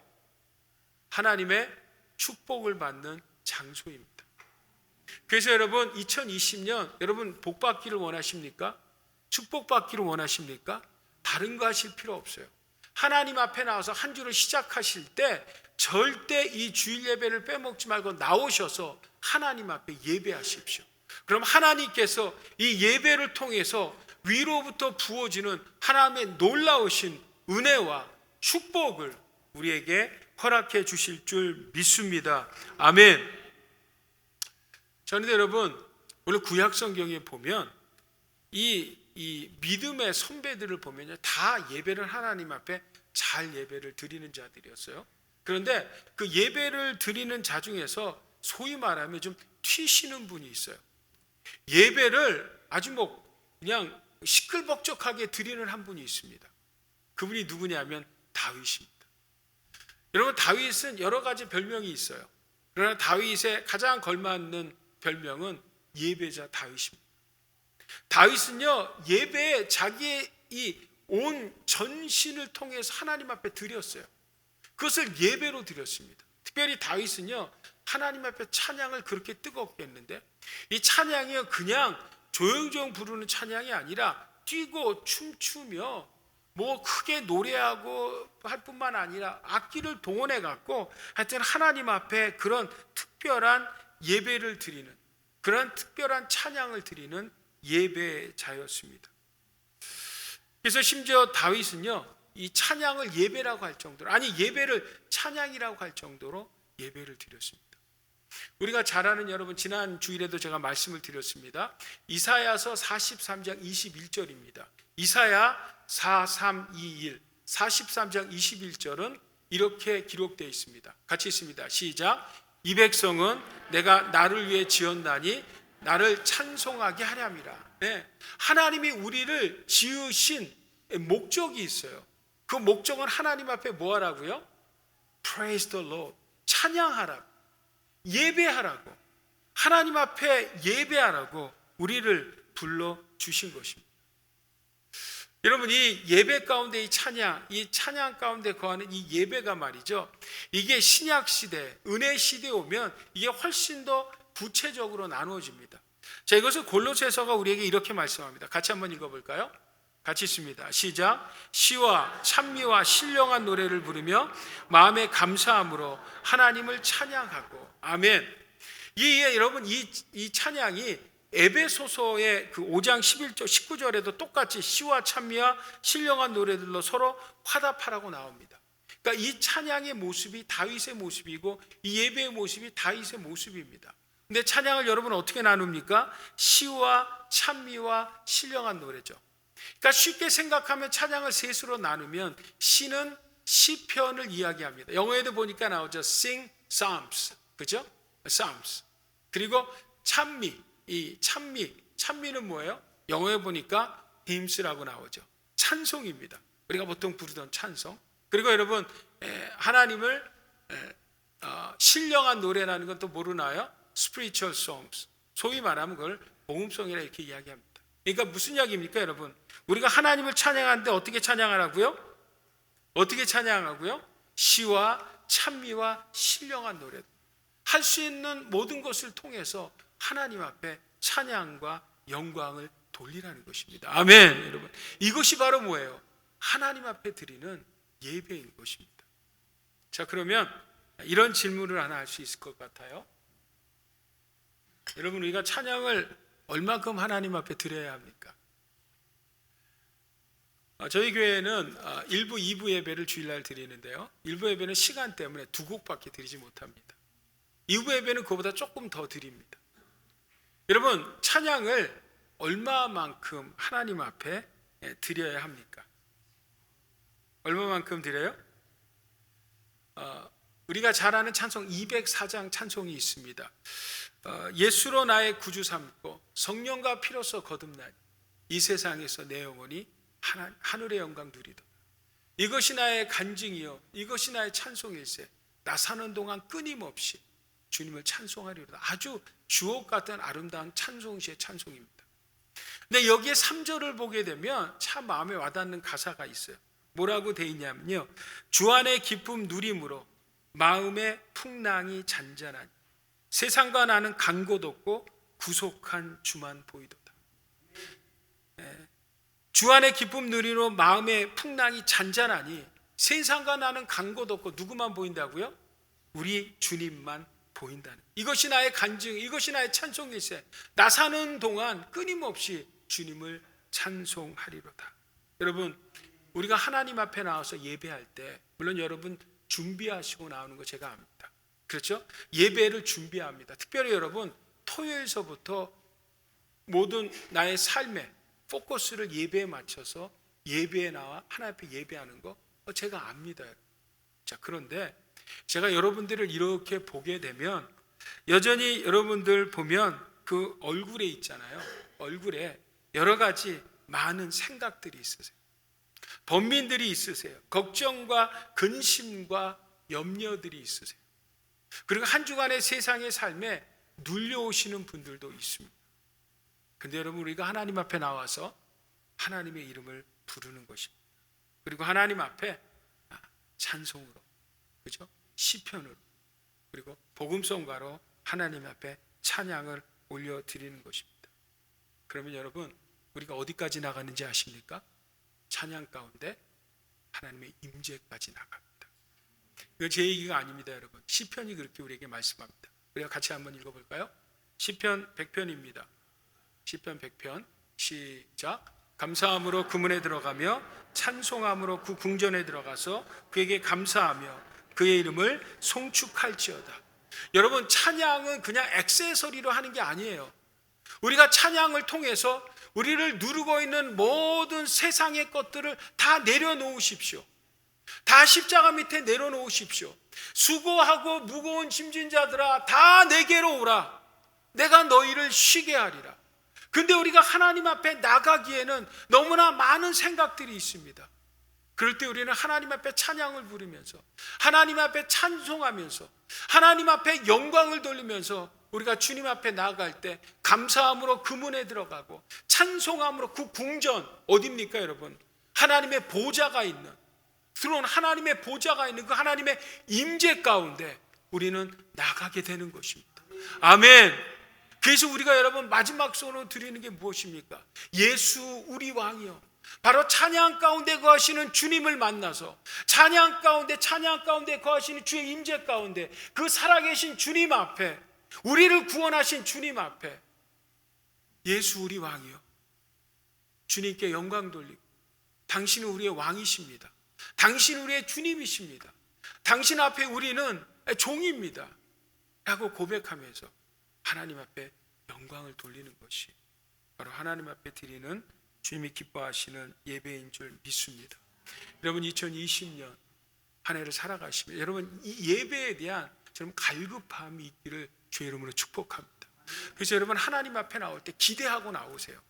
하나님의 축복을 받는 장소입니다. 그래서 여러분, 2020년 여러분 복 받기를 원하십니까? 축복 받기를 원하십니까? 다른 거 하실 필요 없어요. 하나님 앞에 나와서 한 주를 시작하실 때 절대 이 주일 예배를 빼먹지 말고 나오셔서 하나님 앞에 예배하십시오. 그럼 하나님께서 이 예배를 통해서 위로부터 부어지는 하나님의 놀라우신 은혜와 축복을 우리에게 허락해 주실 줄 믿습니다. 아멘. 그런데 여러분, 오늘 구약 성경에 보면 이 믿음의 선배들을 보면요, 다 예배를 하나님 앞에 잘 예배를 드리는 자들이었어요. 그런데 그 예배를 드리는 자 중에서 소위 말하면 좀 튀시는 분이 있어요. 예배를 아주 그냥 시끌벅적하게 드리는 한 분이 있습니다. 그분이 누구냐면 다윗입니다. 여러분, 다윗은 여러 가지 별명이 있어요. 그러나 다윗의 가장 걸맞는 별명은 예배자 다윗입니다. 다윗은요, 예배에 자기의 이 온 전신을 통해서 하나님 앞에 드렸어요. 그것을 예배로 드렸습니다. 특별히 다윗은요, 하나님 앞에 찬양을 그렇게 뜨겁게 했는데, 이 찬양이 그냥 조용조용 부르는 찬양이 아니라 뛰고 춤추며 크게 노래하고 할 뿐만 아니라 악기를 동원해 갖고 하여튼 하나님 앞에 그런 특별한 예배를 드리는, 그런 특별한 찬양을 드리는 예배자였습니다. 그래서 심지어 다윗은요, 이 찬양을 예배라고 할 정도로, 아니 예배를 찬양이라고 할 정도로 예배를 드렸습니다. 우리가 잘 아는, 여러분, 지난 주일에도 제가 말씀을 드렸습니다. 이사야서 43장 21절입니다. 이사야 4321 43장 21절은 이렇게 기록되어 있습니다. 같이 있습니다. 시작. 이 백성은 내가 나를 위해 지었나니 나를 찬송하게 하렴이라. 네. 하나님이 우리를 지으신 목적이 있어요. 그 목적은 하나님 앞에 뭐 하라고요? Praise the Lord. 찬양하라고, 예배하라고, 하나님 앞에 예배하라고 우리를 불러주신 것입니다. 여러분, 이 예배 가운데 이 찬양 가운데 거하는 이 예배가 말이죠, 이게 신약 시대, 은혜 시대에 오면 이게 훨씬 더 구체적으로 나누어집니다. 자, 이것을 골로새서가 우리에게 이렇게 말씀합니다. 같이 한번 읽어볼까요? 같이 있습니다. 시작. 시와 찬미와 신령한 노래를 부르며 마음에 감사함으로 하나님을 찬양하고. 아멘. 여러분, 이 찬양이 에베소서의 그 5장 11절 19절에도 똑같이 시와 찬미와 신령한 노래들로 서로 화답하라고 나옵니다. 그러니까 이 찬양의 모습이 다윗의 모습이고 이 예배의 모습이 다윗의 모습입니다. 근데 찬양을 여러분 어떻게 나눕니까? 시와 찬미와 신령한 노래죠. 그러니까 쉽게 생각하면 찬양을 셋으로 나누면 시는 시편을 이야기합니다. 영어에도 보니까 나오죠. Sing Psalms. 그죠? Psalms. 그리고 찬미는 뭐예요? 영어에 보니까 hymns라고 나오죠. 찬송입니다. 우리가 보통 부르던 찬송. 그리고 여러분, 하나님을 신령한 노래라는 건 또 모르나요? Spiritual songs. 소위 말하면 그걸 복음송이라 이렇게 이야기합니다. 그러니까 무슨 이야기입니까, 여러분? 우리가 하나님을 찬양하는데 어떻게 찬양하라고요? 어떻게 찬양하고요? 시와 찬미와 신령한 노래. 할 수 있는 모든 것을 통해서 하나님 앞에 찬양과 영광을 돌리라는 것입니다. 아멘. 여러분, 이것이 바로 뭐예요? 하나님 앞에 드리는 예배인 것입니다. 자, 그러면 이런 질문을 하나 할 수 있을 것 같아요. 여러분, 우리가 찬양을 얼만큼 하나님 앞에 드려야 합니까? 저희 교회는 1부, 2부 예배를 주일날 드리는데요, 1부 예배는 시간 때문에 2곡밖에 드리지 못합니다. 2부 예배는 그보다 조금 더 드립니다. 여러분, 찬양을 얼마만큼 하나님 앞에 드려야 합니까? 얼마만큼 드려요? 우리가 잘 아는 찬송 204장 찬송이 있습니다. 예수로 나의 구주 삼고 성령과 피로써 거듭나니 이 세상에서 내 영혼이 하늘의 영광 누리도다. 이것이 나의 간증이요 이것이 나의 찬송일세. 나 사는 동안 끊임없이 주님을 찬송하리로다. 아주 주옥 같은 아름다운 찬송시의 찬송입니다. 근데 여기에 3절을 보게 되면 참 마음에 와닿는 가사가 있어요. 뭐라고 돼 있냐면요, 주 안의 기쁨 누림으로 마음의 풍랑이 잔잔하니 세상과 나는 간 곳 없고 구속한 주만 보이도다. 주 안의 기쁨 누리로 마음의 풍랑이 잔잔하니 세상과 나는 간 곳 없고 누구만 보인다고요? 우리 주님만 보인다는. 이것이 나의 간증, 이것이 나의 찬송일세. 나 사는 동안 끊임없이 주님을 찬송하리로다. 여러분, 우리가 하나님 앞에 나와서 예배할 때 물론 여러분 준비하시고 나오는 거 제가 압니다. 그렇죠? 예배를 준비합니다. 특별히 여러분, 토요일서부터 모든 나의 삶의 포커스를 예배에 맞춰서 예배에 나와 하나님 앞에 예배하는 거 제가 압니다. 자, 그런데 제가 여러분들을 이렇게 보게 되면 여전히 여러분들 보면 그 얼굴에 있잖아요. 얼굴에 여러 가지 많은 생각들이 있으세요. 번민들이 있으세요. 걱정과 근심과 염려들이 있으세요. 그리고 한 주간의 세상의 삶에 눌려오시는 분들도 있습니다. 근데 여러분, 우리가 하나님 앞에 나와서 하나님의 이름을 부르는 것입니다. 그리고 하나님 앞에 찬송으로, 그죠? 시편으로, 그리고 복음성가로 하나님 앞에 찬양을 올려드리는 것입니다. 그러면 여러분, 우리가 어디까지 나가는지 아십니까? 찬양 가운데 하나님의 임재까지 나갑니다. 이건 제 얘기가 아닙니다, 여러분. 시편이 그렇게 우리에게 말씀합니다. 우리가 같이 한번 읽어볼까요? 시편 100편입니다. 시편 100편 시작. 감사함으로 그 문에 들어가며 찬송함으로 그 궁전에 들어가서 그에게 감사하며 그의 이름을 송축할지어다. 여러분, 찬양은 그냥 액세서리로 하는 게 아니에요. 우리가 찬양을 통해서 우리를 누르고 있는 모든 세상의 것들을 다 내려놓으십시오. 다 십자가 밑에 내려놓으십시오. 수고하고 무거운 짐진 자들아 다 내게로 오라. 내가 너희를 쉬게 하리라. 근데 우리가 하나님 앞에 나가기에는 너무나 많은 생각들이 있습니다. 그럴 때 우리는 하나님 앞에 찬양을 부르면서, 하나님 앞에 찬송하면서, 하나님 앞에 영광을 돌리면서 우리가 주님 앞에 나아갈 때 감사함으로 그 문에 들어가고 찬송함으로 그 궁전, 어디입니까 여러분? 하나님의 보좌가 있는, 들어온 하나님의 보좌가 있는 그 하나님의 임재 가운데 우리는 나가게 되는 것입니다. 아멘. 그래서 우리가 여러분 마지막 선으로 드리는 게 무엇입니까? 예수 우리 왕이요, 바로 찬양 가운데 거하시는 주님을 만나서 찬양 가운데 거하시는 주의 임재 가운데 그 살아계신 주님 앞에, 우리를 구원하신 주님 앞에 예수 우리 왕이요, 주님께 영광 돌리고 당신은 우리의 왕이십니다. 당신은 우리의 주님이십니다. 당신 앞에 우리는 종입니다 라고 고백하면서 하나님 앞에 영광을 돌리는 것이 바로 하나님 앞에 드리는 주님이 기뻐하시는 예배인 줄 믿습니다. 여러분 2020년 한 해를 살아가시면 여러분 이 예배에 대한 저는 갈급함이 있기를 주의 이름으로 축복합니다. 그래서 여러분 하나님 앞에 나올 때 기대하고 나오세요.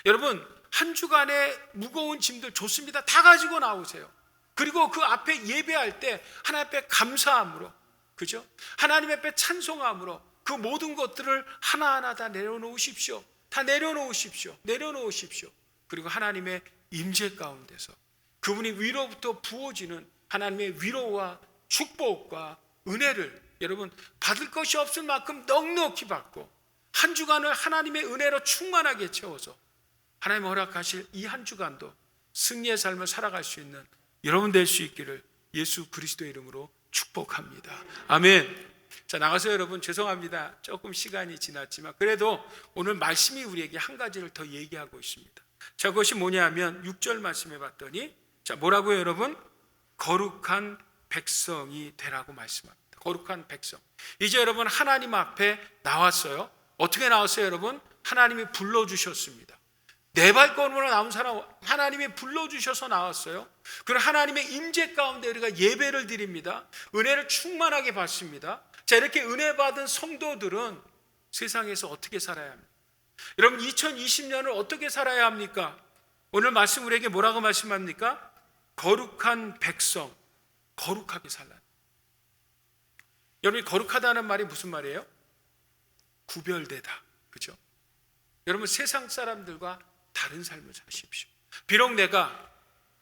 여러분 한 주간의 무거운 짐들 좋습니다. 다 가지고 나오세요. 그리고 그 앞에 예배할 때 하나님 앞에 감사함으로, 그죠? 하나님 앞에 찬송함으로 그 모든 것들을 하나하나 다 내려놓으십시오. 다 내려놓으십시오. 그리고 하나님의 임재 가운데서 그분이 위로부터 부어지는 하나님의 위로와 축복과 은혜를 여러분 받을 것이 없을 만큼 넉넉히 받고 한 주간을 하나님의 은혜로 충만하게 채워서 하나님 허락하실 이 한 주간도 승리의 삶을 살아갈 수 있는 여러분 될 수 있기를 예수 그리스도의 이름으로 축복합니다. 아멘. 자, 나가서 여러분 죄송합니다. 조금 시간이 지났지만 그래도 오늘 말씀이 우리에게 한 가지를 더 얘기하고 있습니다. 자, 그것이 뭐냐면 6절 말씀해 봤더니 자, 뭐라고요 여러분? 거룩한 백성이 되라고 말씀합니다. 거룩한 백성. 이제 여러분 하나님 앞에 나왔어요. 어떻게 나왔어요 여러분? 하나님이 불러주셨습니다. 네 발걸음으로 나온 사람 하나님이 불러주셔서 나왔어요. 그리고 하나님의 임재 가운데 우리가 예배를 드립니다. 은혜를 충만하게 받습니다. 자, 이렇게 은혜 받은 성도들은 세상에서 어떻게 살아야 합니까? 여러분 2020년을 어떻게 살아야 합니까? 오늘 말씀 우리에게 뭐라고 말씀합니까? 거룩한 백성, 거룩하게 살라. 여러분이 거룩하다는 말이 무슨 말이에요? 구별되다, 그죠? 여러분 세상 사람들과 다른 삶을 사십시오. 비록 내가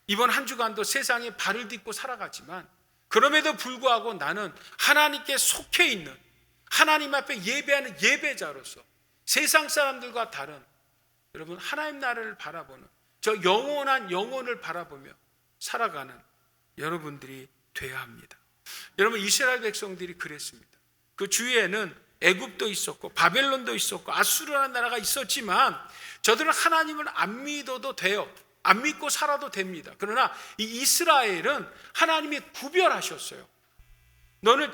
이번 한 주간도 세상에 발을 딛고 살아가지만 그럼에도 불구하고 나는 하나님께 속해 있는 하나님 앞에 예배하는 예배자로서 세상 사람들과 다른 여러분 하나님 나라를 바라보는 저 영원한 영혼을 바라보며 살아가는 여러분들이 돼야 합니다. 여러분 이스라엘 백성들이 그랬습니다. 그 주위에는 애굽도 있었고 바벨론도 있었고 아수르라는 나라가 있었지만 저들은 하나님을 안 믿어도 돼요. 안 믿고 살아도 됩니다. 그러나 이 이스라엘은 하나님이 구별하셨어요. 너는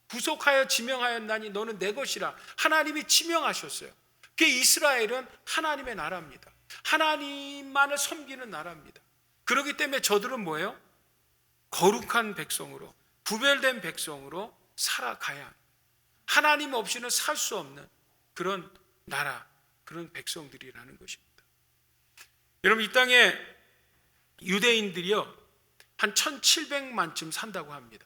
구속하여 지명하였나니 너는 내 것이라 하나님이 지명하셨어요. 그 이스라엘은 하나님의 나라입니다. 하나님만을 섬기는 나라입니다. 그렇기 때문에 저들은 뭐예요? 거룩한 백성으로 구별된 백성으로 살아가야 합니다. 하나님 없이는 살 수 없는 그런 나라, 그런 백성들이라는 것입니다. 여러분 이 땅에 유대인들이요 한 1700만쯤 산다고 합니다.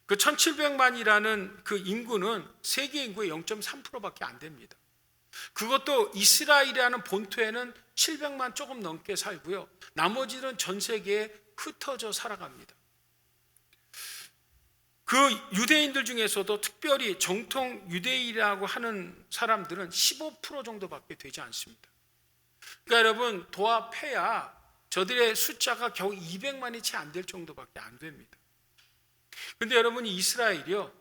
그 1700만이라는 그 인구는 세계 인구의 0.3%밖에 안 됩니다. 그것도 이스라엘이라는 본토에는 700만 조금 넘게 살고요. 나머지는 전 세계에 흩어져 살아갑니다. 그 유대인들 중에서도 특별히 정통 유대인이라고 하는 사람들은 15% 정도밖에 되지 않습니다. 그러니까 여러분 도합해야 저들의 숫자가 겨우 200만이 채 안 될 정도밖에 안 됩니다. 그런데 여러분 이스라엘이요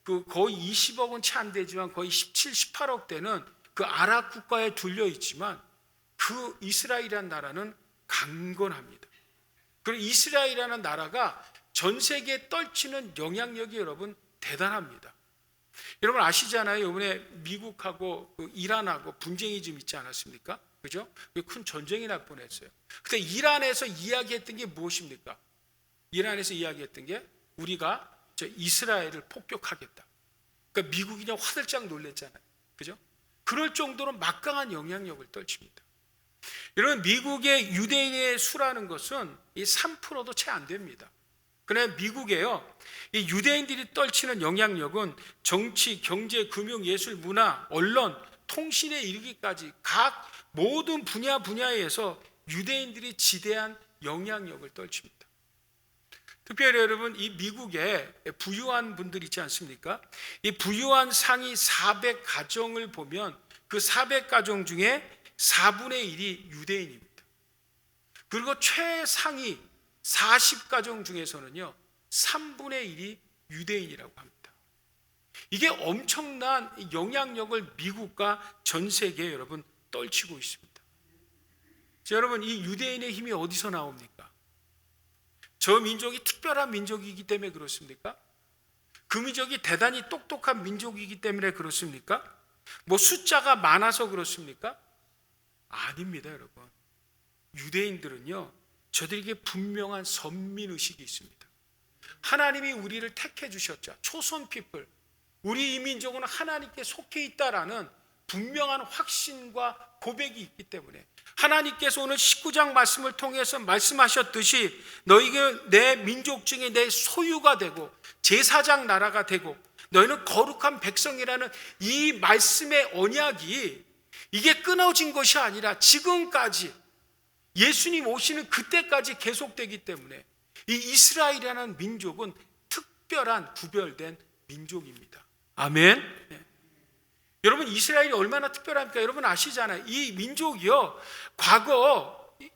그 거의 20억은 채 안 되지만 거의 17, 18억 되는 그 아랍 국가에 둘려 있지만 그 이스라엘이라는 나라는 강건합니다. 그리고 이스라엘이라는 나라가 전 세계에 떨치는 영향력이 여러분 대단합니다. 여러분 아시잖아요. 이번에 미국하고 이란하고 분쟁이 좀 있지 않았습니까? 그죠? 큰 전쟁이 날 뻔했어요. 근데 이란에서 이야기했던 게 무엇입니까? 이란에서 이야기했던 게 우리가 이스라엘을 폭격하겠다. 그러니까 미국이 그냥 화들짝 놀랬잖아요. 그죠? 그럴 정도로 막강한 영향력을 떨칩니다. 여러분 미국의 유대인의 수라는 것은 이 3%도 채 안 됩니다. 그런데 미국에요 이 유대인들이 떨치는 영향력은 정치, 경제, 금융, 예술, 문화, 언론, 통신에 이르기까지 각 모든 분야에서 유대인들이 지대한 영향력을 떨칩니다. 특별히 여러분, 이 미국에 부유한 분들 있지 않습니까? 이 부유한 상위 400가정을 보면 그 400가정 중에 4분의 1이 유대인입니다. 그리고 최상위 40가정 중에서는요 3분의 1이 유대인이라고 합니다. 이게 엄청난 영향력을 미국과 전 세계에 여러분 떨치고 있습니다. 자, 여러분, 이 유대인의 힘이 어디서 나옵니까? 저 민족이 특별한 민족이기 때문에 그렇습니까? 그 민족이 대단히 똑똑한 민족이기 때문에 그렇습니까? 뭐 숫자가 많아서 그렇습니까? 아닙니다, 여러분. 유대인들은요 저들에게 분명한 선민의식이 있습니다. 하나님이 우리를 택해 주셨죠. 초선 피플, 우리 이 민족은 하나님께 속해 있다라는 분명한 확신과 고백이 있기 때문에 하나님께서 오늘 19장 말씀을 통해서 말씀하셨듯이 너희가 내 민족 중에 내 소유가 되고 제사장 나라가 되고 너희는 거룩한 백성이라는 이 말씀의 언약이 이게 끊어진 것이 아니라 지금까지 예수님 오시는 그때까지 계속되기 때문에 이 이스라엘이라는 민족은 특별한 구별된 민족입니다. 아멘. 네. 여러분, 이스라엘이 얼마나 특별합니까? 여러분 아시잖아요. 이 민족이요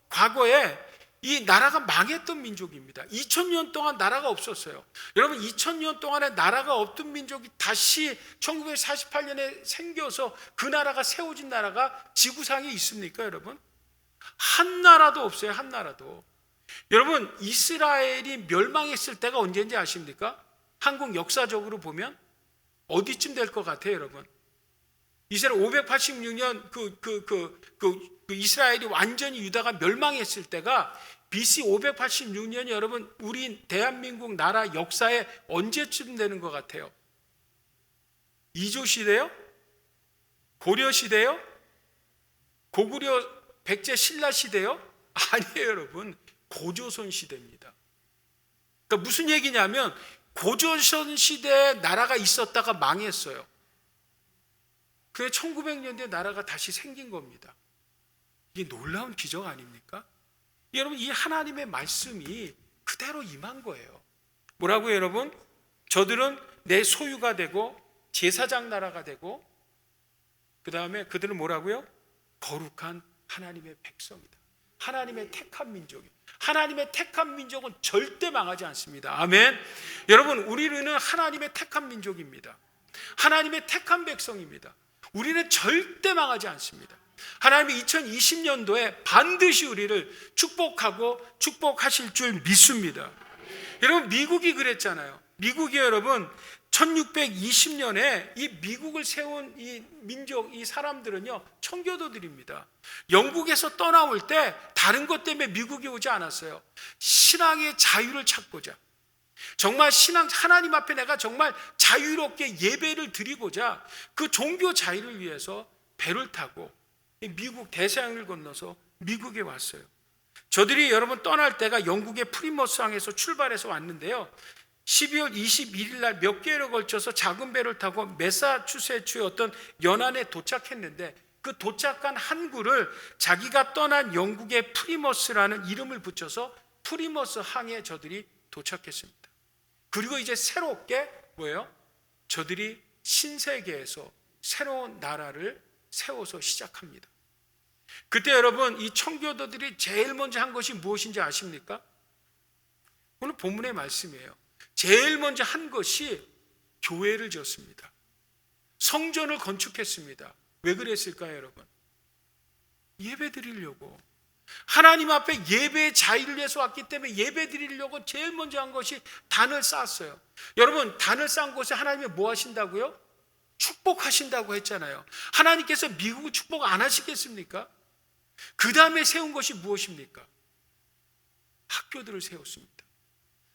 과거에 이 나라가 망했던 민족입니다. 2000년 동안 나라가 없었어요. 여러분, 2000년 동안에 나라가 없던 민족이 다시 1948년에 생겨서 그 나라가 세워진 나라가 지구상에 있습니까, 여러분? 한 나라도 없어요. 한 나라도. 여러분, 이스라엘이 멸망했을 때가 언제인지 아십니까? 한국 역사적으로 보면 어디쯤 될 것 같아요, 여러분? 이스라엘 586년 그 이스라엘이 완전히 유다가 멸망했을 때가 BC 586년이 여러분 우리 대한민국 나라 역사에 언제쯤 되는 것 같아요? 이조 시대요? 고려 시대요? 고구려 백제 신라 시대요? 아니에요, 여러분. 고조선 시대입니다. 그러니까 무슨 얘기냐면 고조선 시대에 나라가 있었다가 망했어요. 그게 1900년대 나라가 다시 생긴 겁니다. 이게 놀라운 기적 아닙니까? 여러분, 이 하나님의 말씀이 그대로 임한 거예요. 뭐라고요, 여러분? 저들은 내 소유가 되고 제사장 나라가 되고 그 다음에 그들은 뭐라고요? 거룩한 하나님의 백성이다. 하나님의 택한 민족이다. 하나님의 택한 민족은 절대 망하지 않습니다. 아멘. 여러분, 우리는 하나님의 택한 민족입니다. 하나님의 택한 백성입니다. 우리는 절대 망하지 않습니다. 하나님이 2020년도에 반드시 우리를 축복하고 축복하실 줄 믿습니다. 여러분, 미국이 그랬잖아요. 미국이 여러분 1620년에 이 미국을 세운 이 민족, 이 사람들은요 청교도들입니다. 영국에서 떠나올 때 다른 것 때문에 미국에 오지 않았어요. 신앙의 자유를 찾고자, 정말 신앙 하나님 앞에 내가 정말 자유롭게 예배를 드리고자 그 종교 자유를 위해서 배를 타고 미국 대서양을 건너서 미국에 왔어요. 저들이 여러분 떠날 때가 영국의 프리머스 항에서 출발해서 왔는데요, 12월 21일 날 몇 개월에 걸쳐서 작은 배를 타고 매사추세츠의 어떤 연안에 도착했는데 그 도착한 항구를 자기가 떠난 영국의 프리머스라는 이름을 붙여서 프리머스 항에 저들이 도착했습니다. 그리고 이제 새롭게 뭐예요? 저들이 신세계에서 새로운 나라를 세워서 시작합니다. 그때 여러분 이 청교도들이 제일 먼저 한 것이 무엇인지 아십니까? 오늘 본문의 말씀이에요. 제일 먼저 한 것이 교회를 지었습니다. 성전을 건축했습니다. 왜 그랬을까요, 여러분? 예배 드리려고. 하나님 앞에 예배의 자유를 위해서 왔기 때문에 예배 드리려고 제일 먼저 한 것이 단을 쌓았어요. 여러분, 단을 쌓은 곳에 하나님이 뭐 하신다고요? 축복하신다고 했잖아요. 하나님께서 미국을 축복 안 하시겠습니까? 그 다음에 세운 것이 무엇입니까? 학교들을 세웠습니다.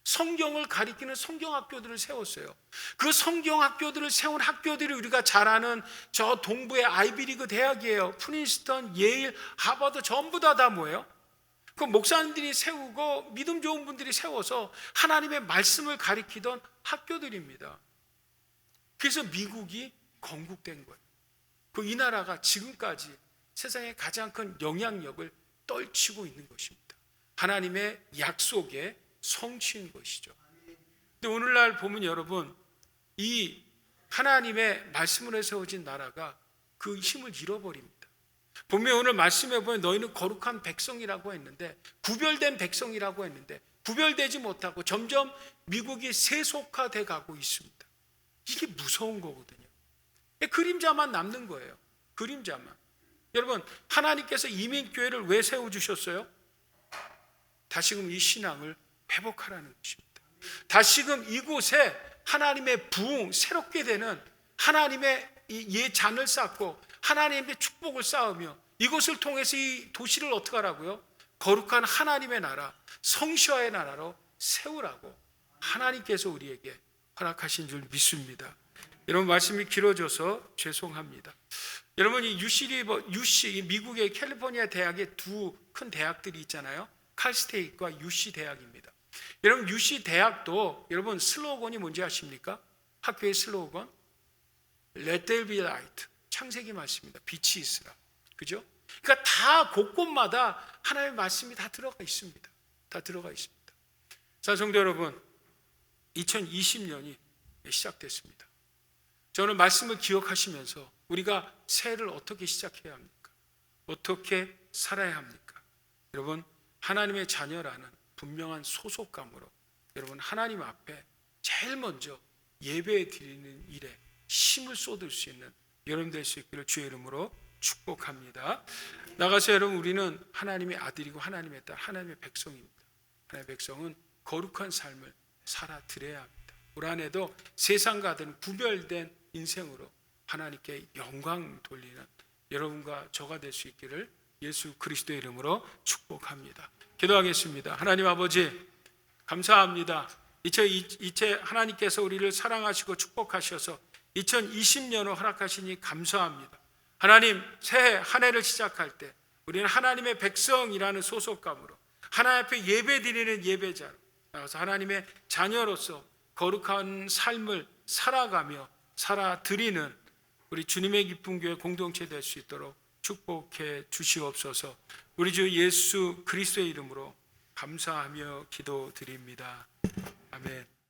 성경을 가리키는 성경학교들을 세웠어요. 그 성경학교들을 세운 학교들이 우리가 잘 아는 저 동부의 아이비리그 대학이에요. 프린스턴, 예일, 하버드 전부 다 뭐예요? 그 목사님들이 세우고 믿음 좋은 분들이 세워서 하나님의 말씀을 가리키던 학교들입니다. 그래서 미국이 건국된 거예요. 이 나라가 지금까지 세상에 가장 큰 영향력을 떨치고 있는 것입니다. 하나님의 약속의 성취인 것이죠. 근데 오늘날 보면 여러분, 이 하나님의 말씀으로 세워진 나라가 그 힘을 잃어버립니다. 분명 오늘 말씀해 보면 너희는 거룩한 백성이라고 했는데, 구별된 백성이라고 했는데 구별되지 못하고 점점 미국이 세속화돼 가고 있습니다. 이게 무서운 거거든요. 그림자만 남는 거예요. 그림자만. 여러분, 하나님께서 이민교회를 왜 세워주셨어요? 다시금 이 신앙을 회복하라는 것입니다. 다시금 이곳에 하나님의 부흥, 새롭게 되는 하나님의 잔을 쌓고 하나님의 축복을 쌓으며 이것을 통해서 이 도시를 어떻게 하라고요? 거룩한 하나님의 나라, 성시화의 나라로 세우라고 하나님께서 우리에게 허락하신 줄 믿습니다. 여러분, 말씀이 길어져서 죄송합니다. 여러분, 이 UC, 미국의 캘리포니아 대학의 두 큰 대학들이 있잖아요. 칼스테이트와 UC 대학입니다. 여러분, UC 대학도 여러분 슬로건이 뭔지 아십니까? 학교의 슬로건 Let there be light. 창세기 말씀입니다. 빛이 있으라. 그죠? 그러니까 다 곳곳마다 하나님의 말씀이 다 들어가 있습니다. 다 들어가 있습니다. 자, 성도 여러분, 2020년이 시작됐습니다. 저는 말씀을 기억하시면서 우리가 새해를 어떻게 시작해야 합니까? 어떻게 살아야 합니까? 여러분, 하나님의 자녀라는 분명한 소속감으로 여러분 하나님 앞에 제일 먼저 예배 드리는 일에 힘을 쏟을 수 있는 여러분 될 수 있기를 주의 이름으로 축복합니다. 나가서 여러분, 우리는 하나님의 아들이고 하나님의 딸, 하나님의 백성입니다. 하나님의 백성은 거룩한 삶을 살아드려야 합니다. 올 한해도 세상과 다른 구별된 인생으로 하나님께 영광 돌리는 여러분과 저가 될 수 있기를 예수 그리스도의 이름으로 축복합니다. 기도하겠습니다. 하나님 아버지, 감사합니다. 이제 하나님께서 우리를 사랑하시고 축복하셔서 2020년을 허락하시니 감사합니다. 하나님, 새해 한 해를 시작할 때 우리는 하나님의 백성이라는 소속감으로 하나님 앞에 예배드리는 예배자로 나가서 하나님의 자녀로서 거룩한 삶을 살아가며 살아드리는 우리 주님의 기쁜 교회 공동체 될 수 있도록 축복해 주시옵소서. 우리 주 예수 그리스도의 이름으로 감사하며 기도드립니다. 아멘.